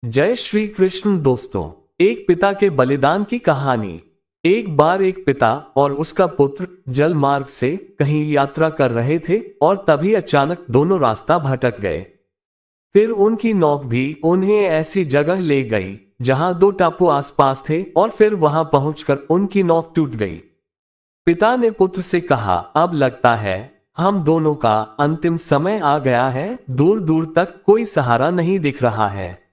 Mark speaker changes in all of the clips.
Speaker 1: जय श्री कृष्ण दोस्तों। एक पिता के बलिदान की कहानी। एक बार एक पिता और उसका पुत्र जल मार्ग से कहीं यात्रा कर रहे थे और तभी अचानक दोनों रास्ता भटक गए। फिर उनकी नौक भी उन्हें ऐसी जगह ले गई जहां दो टापू आसपास थे और फिर वहां पहुंचकर उनकी नौक टूट गई। पिता ने पुत्र से कहा, अब लगता है हम दोनों का अंतिम समय आ गया है, दूर दूर तक कोई सहारा नहीं दिख रहा है।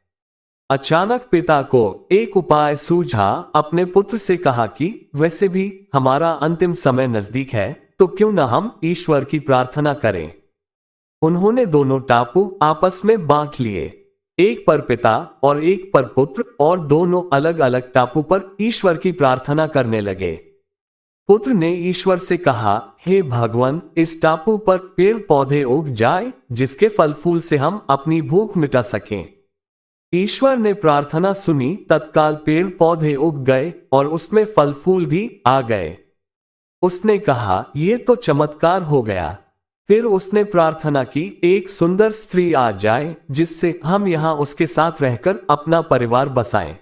Speaker 1: अचानक पिता को एक उपाय सूझा। अपने पुत्र से कहा कि वैसे भी हमारा अंतिम समय नजदीक है, तो क्यों न हम ईश्वर की प्रार्थना करें। उन्होंने दोनों टापू आपस में बांट लिए, एक पर पिता और एक पर पुत्र, और दोनों अलग अलग टापू पर ईश्वर की प्रार्थना करने लगे। पुत्र ने ईश्वर से कहा, हे भगवान, इस टापू पर पेड़ पौधे उग जाए जिसके फल फूल से हम अपनी भूख मिटा सकें। ईश्वर ने प्रार्थना सुनी, तत्काल पेड़ पौधे उग गए और उसमें फल फूल भी आ गए। उसने कहा, यह तो चमत्कार हो गया। फिर उसने प्रार्थना की, एक सुंदर स्त्री आ जाए जिससे हम यहां उसके साथ रहकर अपना परिवार बसाएं।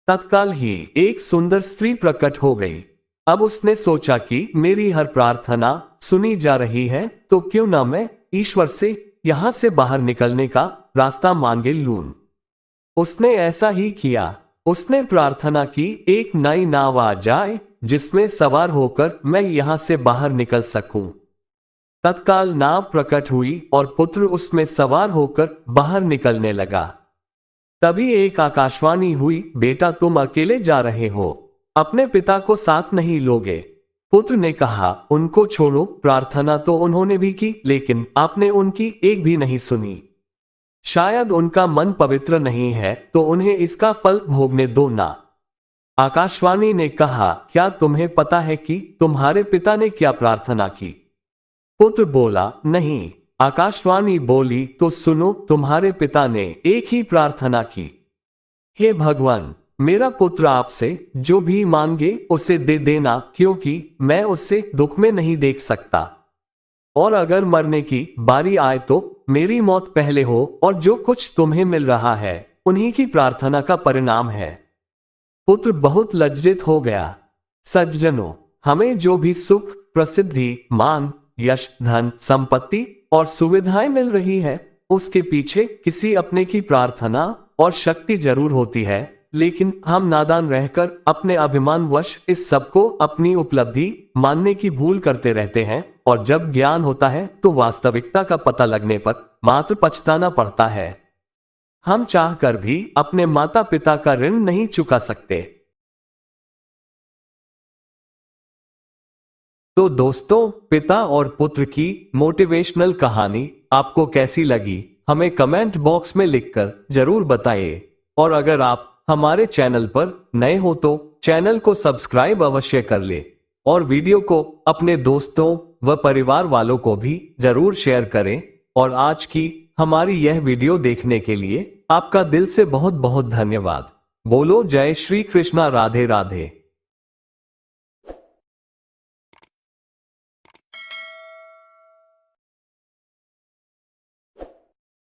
Speaker 1: तत्काल ही एक सुंदर स्त्री प्रकट हो गई। अब उसने सोचा कि मेरी हर प्रार्थना सुनी जा रही है, तो क्यों ना मैं ईश्वर से यहां से बाहर निकलने का रास्ता मांगे लूं। उसने ऐसा ही किया। उसने प्रार्थना की, एक नई नाव आ जाए जिसमें सवार होकर मैं यहां से बाहर निकल सकूं। तत्काल नाव प्रकट हुई और पुत्र उसमें सवार होकर बाहर निकलने लगा। तभी एक आकाशवाणी हुई, बेटा तुम अकेले जा रहे हो, अपने पिता को साथ नहीं लोगे। पुत्र ने कहा, उनको छोड़ो, प्रार्थना तो उन्होंने भी की, लेकिन आपने उनकी एक भी नहीं सुनी। शायद उनका मन पवित्र नहीं है, तो उन्हें इसका फल भोगने दो ना। आकाशवाणी ने कहा, क्या तुम्हें पता है कि तुम्हारे पिता ने क्या प्रार्थना की? पुत्र बोला, नहीं। आकाशवाणी बोली, तो सुनो, तुम्हारे पिता ने एक ही प्रार्थना की, हे भगवान, मेरा पुत्र आपसे जो भी मांगे उसे दे देना, क्योंकि मैं उससे दुख में नहीं देख सकता, और अगर मरने की बारी आए तो मेरी मौत पहले हो, और जो कुछ तुम्हें मिल रहा है उन्हीं की प्रार्थना का परिणाम है। पुत्र बहुत लज्जित हो गया। सज्जनों, हमें जो भी सुख, प्रसिद्धि, मान, यश, धन, संपत्ति और सुविधाएं मिल रही है, उसके पीछे किसी अपने की प्रार्थना और शक्ति जरूर होती है, लेकिन हम नादान रहकर अपने अभिमान वश इस सब को अपनी उपलब्धि मानने की भूल करते रहते हैं, और जब ज्ञान होता है तो वास्तविकता का पता लगने पर मात्र पछताना पड़ता है। हम चाहकर भी अपने माता पिता का ऋण नहीं चुका सकते। तो दोस्तों, पिता और पुत्र की मोटिवेशनल कहानी आपको कैसी लगी, हमें कमेंट बॉक्स में लिखकर जरूर बताइए। और अगर आप हमारे चैनल पर नए हो तो चैनल को सब्सक्राइब अवश्य कर ले, और वीडियो को अपने दोस्तों व परिवार वालों को भी जरूर शेयर करें। और आज की हमारी यह वीडियो देखने के लिए आपका दिल से बहुत बहुत धन्यवाद। बोलो जय श्री कृष्णा, राधे राधे।